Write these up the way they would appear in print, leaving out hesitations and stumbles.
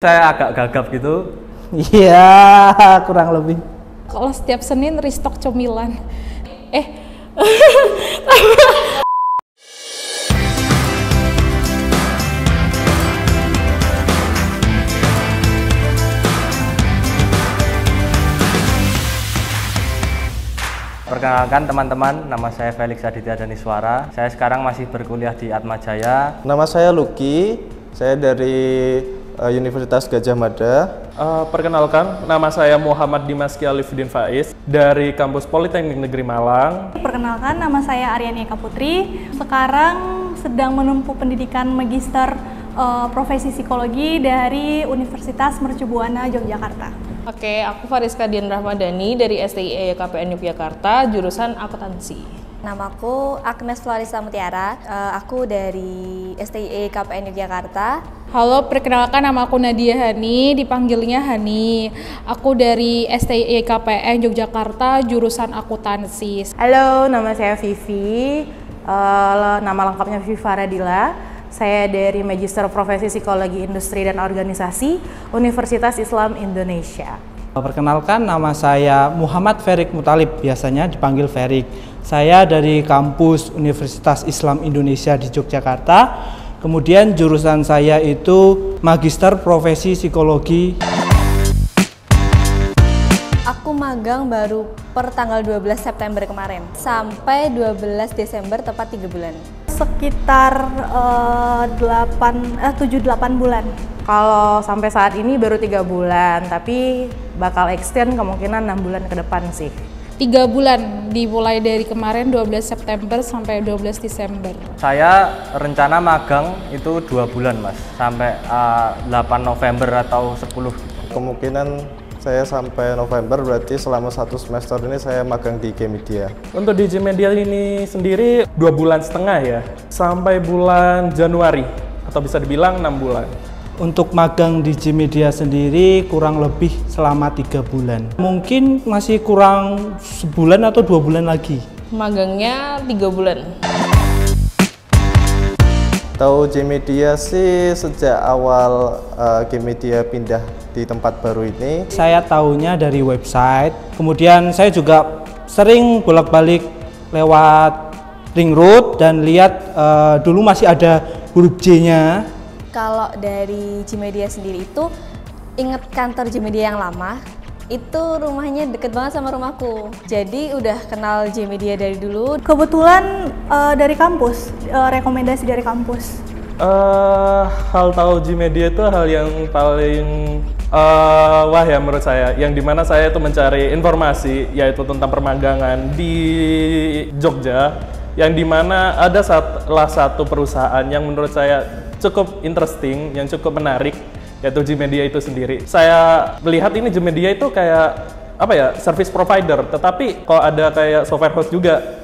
Saya agak gagap gitu. Iya, kurang lebih. Kalau setiap Senin restock cemilan. Perkenalkan teman-teman, nama saya Felix Aditya Daniswara. Saya sekarang masih berkuliah di Atmajaya. Nama saya Lucky, saya dari Universitas Gadjah Mada. Perkenalkan, nama saya Muhammad Dimaski Alifuddin Faiz dari Kampus Politeknik Negeri Malang. Perkenalkan, nama saya Aryani Eka Putri. Sekarang sedang menempuh pendidikan Magister Profesi Psikologi dari Universitas Mercu Buana, Yogyakarta. Oke, aku Fariska Dian Rahmadani dari STIE KPN Yogyakarta, jurusan akuntansi. Namaku Agnes Flarisa Mutiara, aku dari STIE KPN Yogyakarta. Halo, perkenalkan nama aku Nadia Hani, dipanggilnya Hani. Aku dari STIE KPN Yogyakarta, jurusan akuntansi. Halo, nama saya Vivi, nama lengkapnya Vivi Faradila. Saya dari Magister Profesi Psikologi Industri dan Organisasi, Universitas Islam Indonesia. Perkenalkan, nama saya Muhammad Ferik Mutalib, biasanya dipanggil Ferik. Saya dari kampus Universitas Islam Indonesia di Yogyakarta. Kemudian jurusan saya itu Magister Profesi Psikologi. Aku magang baru per tanggal 12 September kemarin sampai 12 Desember, tepat 3 bulan. Sekitar 7-8 bulan. Kalau sampai saat ini baru 3 bulan, tapi bakal extend kemungkinan 6 bulan ke depan sih. 3 bulan, dimulai dari kemarin 12 September sampai 12 Desember. Saya rencana magang itu 2 bulan mas, sampai 8 November atau 10 gitu. Kemungkinan saya sampai November, berarti selama 1 semester ini saya magang di G-Media. Untuk di G-Media ini sendiri 2,5 bulan ya, sampai bulan Januari, atau bisa dibilang 6 bulan. Untuk magang di G-Media sendiri kurang lebih selama 3 bulan. Mungkin masih kurang sebulan atau 2 bulan lagi. Magangnya 3 bulan. Tahu G-Media sih sejak awal G-Media pindah di tempat baru ini. Saya tahunya dari website, kemudian saya juga sering bolak-balik lewat ring road dan lihat dulu masih ada huruf J-nya. Kalau dari G-Media sendiri itu, inget kantor G-Media yang lama, itu rumahnya deket banget sama rumahku. Jadi udah kenal G-Media dari dulu. Kebetulan dari kampus, rekomendasi dari kampus. Hal tahu G-Media itu hal yang paling wah ya menurut saya, yang dimana saya itu mencari informasi yaitu tentang permagangan di Jogja, yang dimana ada salah satu perusahaan yang menurut saya cukup interesting, yang cukup menarik, yaitu G-Media itu sendiri. Saya melihat ini G-Media itu kayak apa ya, service provider, tetapi kalau ada kayak software house juga.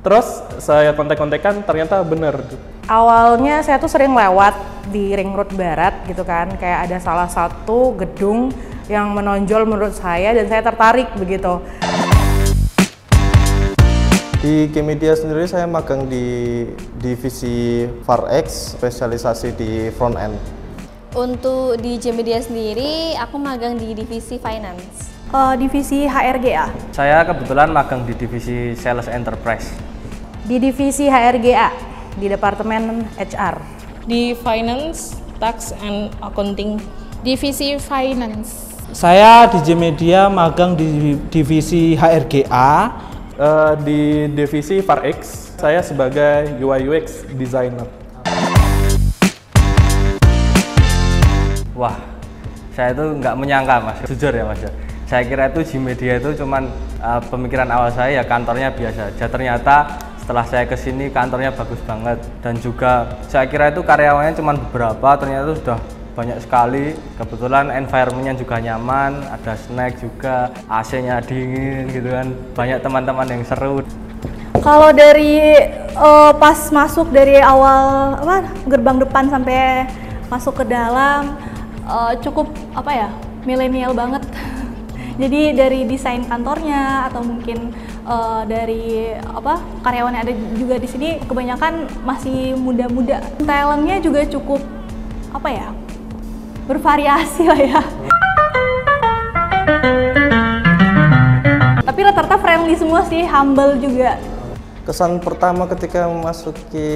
Terus saya kontak-kontakan, ternyata bener. Awalnya saya tuh sering lewat di Ring Road Barat gitu kan, kayak ada salah satu gedung yang menonjol menurut saya dan saya tertarik begitu. Di G-Media sendiri saya magang di divisi FarX, spesialisasi di front end. Untuk di G-Media sendiri, aku magang di divisi finance. Divisi HRGA. Saya kebetulan magang di divisi Sales Enterprise. Di divisi HRGA, di Departemen HR. Di Finance, Tax and Accounting. Divisi Finance. Saya di G-Media magang di divisi HRGA. Di divisi FarX, saya sebagai UI UX designer. Wah, saya itu nggak menyangka mas, jujur ya mas ya. Saya kira itu G-Media itu cuman pemikiran awal saya ya kantornya biasa aja. Ternyata setelah saya kesini kantornya bagus banget, dan juga saya kira itu karyawannya cuman beberapa, ternyata itu sudah banyak sekali. Kebetulan environment-nya juga nyaman, ada snack juga, AC-nya dingin gitu kan, banyak teman-teman yang seru. Kalau dari pas masuk dari awal gerbang depan sampai masuk ke dalam, cukup milenial banget. Jadi dari desain kantornya atau mungkin dari karyawan yang ada juga di sini kebanyakan masih muda-muda. Talentnya juga cukup bervariasi lah ya. Tapi rata-rata friendly semua sih, humble juga. Kesan pertama ketika memasuki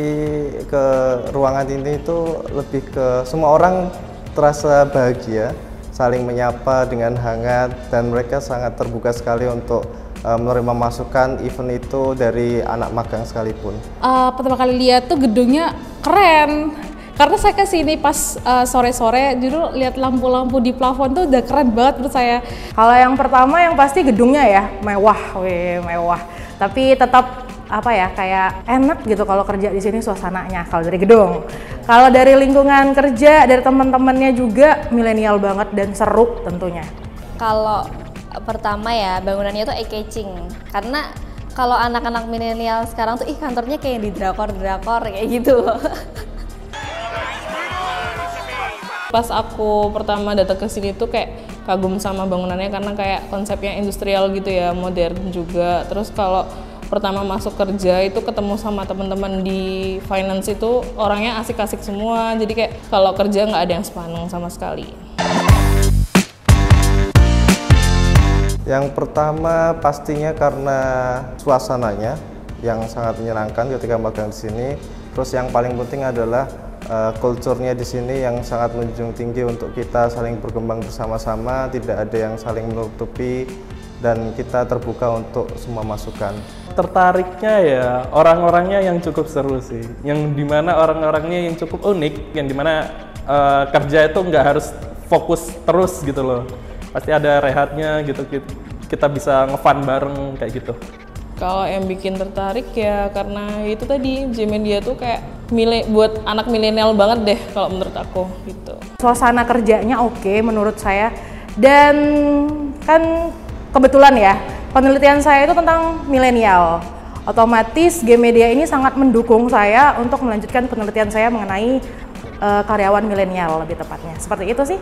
ke ruangan ini itu lebih ke semua orang terasa bahagia, saling menyapa dengan hangat, dan mereka sangat terbuka sekali untuk menerima masukan event itu dari anak magang sekalipun. Pertama kali lihat tuh gedungnya keren. Karena saya kesini pas sore-sore, jujur lihat lampu-lampu di plafon tuh udah keren banget menurut saya. Kalau yang pertama yang pasti gedungnya ya mewah, mewah. Tapi tetap apa ya, kayak enak gitu kalau kerja di sini suasananya kalau dari gedung. Kalau dari lingkungan kerja, dari teman-temannya juga milenial banget dan seru tentunya. Kalau pertama ya bangunannya tuh eye-catching, karena kalau anak-anak milenial sekarang tuh kantornya kayak di drakor-drakor kayak gitu. Pas aku pertama datang ke sini tuh kayak kagum sama bangunannya karena kayak konsepnya industrial gitu ya, modern juga. Terus kalau pertama masuk kerja itu ketemu sama teman-teman di finance itu orangnya asik-asik semua. Jadi kayak kalau kerja nggak ada yang sepaneng sama sekali. Yang pertama pastinya karena suasananya yang sangat menyenangkan ketika magang di sini. Terus yang paling penting adalah kulturnya di sini yang sangat menjunjung tinggi untuk kita saling berkembang bersama-sama, tidak ada yang saling menutupi, dan kita terbuka untuk semua masukan. Tertariknya ya orang-orangnya yang cukup seru sih, yang dimana orang-orangnya yang cukup unik, yang dimana kerja itu nggak harus fokus terus gitu loh, pasti ada rehatnya gitu, kita bisa nge-fun bareng kayak gitu. Kalau yang bikin tertarik ya karena itu tadi Gmedia tuh kayak buat anak milenial banget deh kalau menurut aku gitu. Suasana kerjanya oke menurut saya, dan kan kebetulan ya penelitian saya itu tentang milenial. Otomatis Gmedia ini sangat mendukung saya untuk melanjutkan penelitian saya mengenai karyawan milenial lebih tepatnya. Seperti itu sih.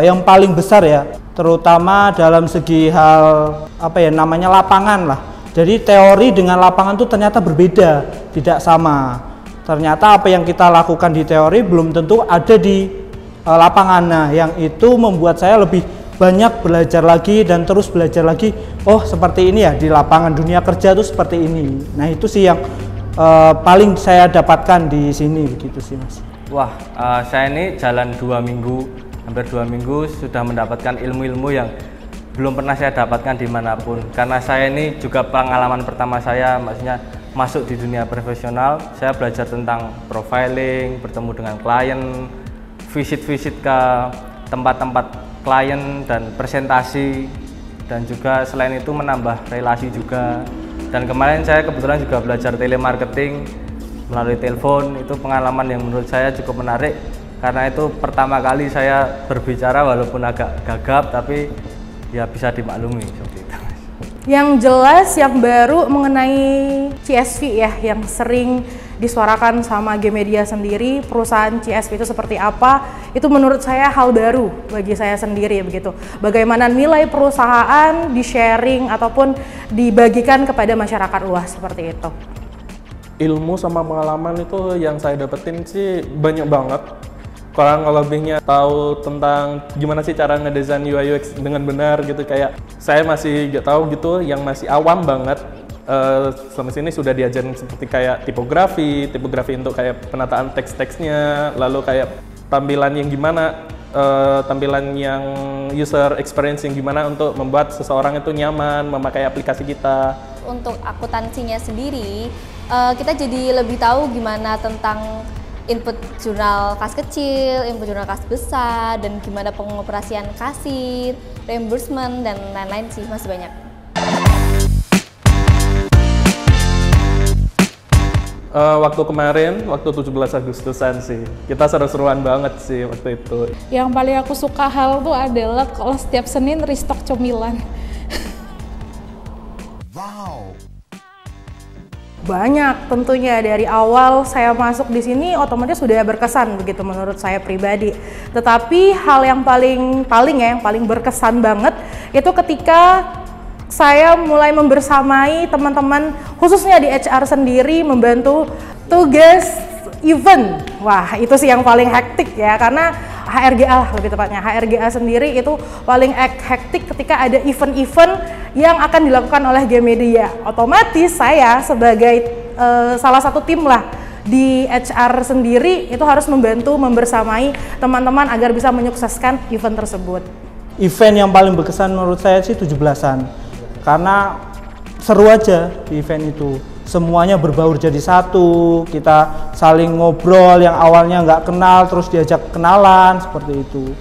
Yang paling besar ya, terutama dalam segi hal apa ya namanya lapangan lah. Jadi teori dengan lapangan tuh ternyata berbeda, tidak sama. Ternyata apa yang kita lakukan di teori belum tentu ada di lapangan. Nah, yang itu membuat saya lebih banyak belajar lagi dan terus belajar lagi. Oh, seperti ini ya di lapangan dunia kerja tuh seperti ini. Nah, itu sih yang paling saya dapatkan di sini begitu sih, Mas. Wah, saya ini jalan 2 minggu, hampir 2 minggu sudah mendapatkan ilmu-ilmu yang belum pernah saya dapatkan dimanapun. Karena saya ini juga pengalaman pertama saya, maksudnya masuk di dunia profesional. Saya belajar tentang profiling, bertemu dengan klien, visit-visit ke tempat-tempat klien dan presentasi, dan juga selain itu menambah relasi juga. Dan kemarin saya kebetulan juga belajar telemarketing melalui telepon. Itu pengalaman yang menurut saya cukup menarik, karena itu pertama kali saya berbicara walaupun agak gagap, tapi ya bisa dimaklumi seperti itu. Yang jelas yang baru mengenai CSV ya, yang sering disuarakan sama Gmedia sendiri, perusahaan CSV itu seperti apa, itu menurut saya hal baru bagi saya sendiri begitu. Bagaimana nilai perusahaan di-sharing ataupun dibagikan kepada masyarakat luas seperti itu. Ilmu sama pengalaman itu yang saya dapetin sih banyak banget. Kurang lebihnya tahu tentang gimana sih cara ngedesain UI UX dengan benar gitu, kayak saya masih nggak tahu gitu, yang masih awam banget. Selama sini sudah diajarin seperti kayak tipografi untuk kayak penataan teks-teksnya, lalu kayak tampilan yang gimana, tampilan yang user experience yang gimana untuk membuat seseorang itu nyaman memakai aplikasi kita. Untuk akuntansinya sendiri, kita jadi lebih tahu gimana tentang input jurnal kas kecil, input jurnal kas besar, dan gimana pengoperasian kasir, reimbursement, dan lain-lain sih, masih banyak. Waktu kemarin, waktu 17 Agustusan sih, kita seru-seruan banget sih waktu itu. Yang paling aku suka hal tuh adalah kalau setiap Senin restock cemilan. Wow. Banyak tentunya, dari awal saya masuk di sini otomatis sudah berkesan begitu menurut saya pribadi. Tetapi hal yang paling berkesan banget itu ketika saya mulai membersamai teman-teman khususnya di HR sendiri membantu Tugas event, wah itu sih yang paling hektik ya, karena HRGA lah lebih tepatnya. HRGA sendiri itu paling hektik ketika ada event-event yang akan dilakukan oleh Gmedia. Otomatis saya sebagai salah satu tim lah di HR sendiri itu harus membantu membersamai teman-teman agar bisa menyukseskan event tersebut. Event yang paling berkesan menurut saya sih 17-an, karena seru aja di event itu. Semuanya berbaur jadi satu, kita saling ngobrol yang awalnya nggak kenal terus diajak kenalan, seperti itu.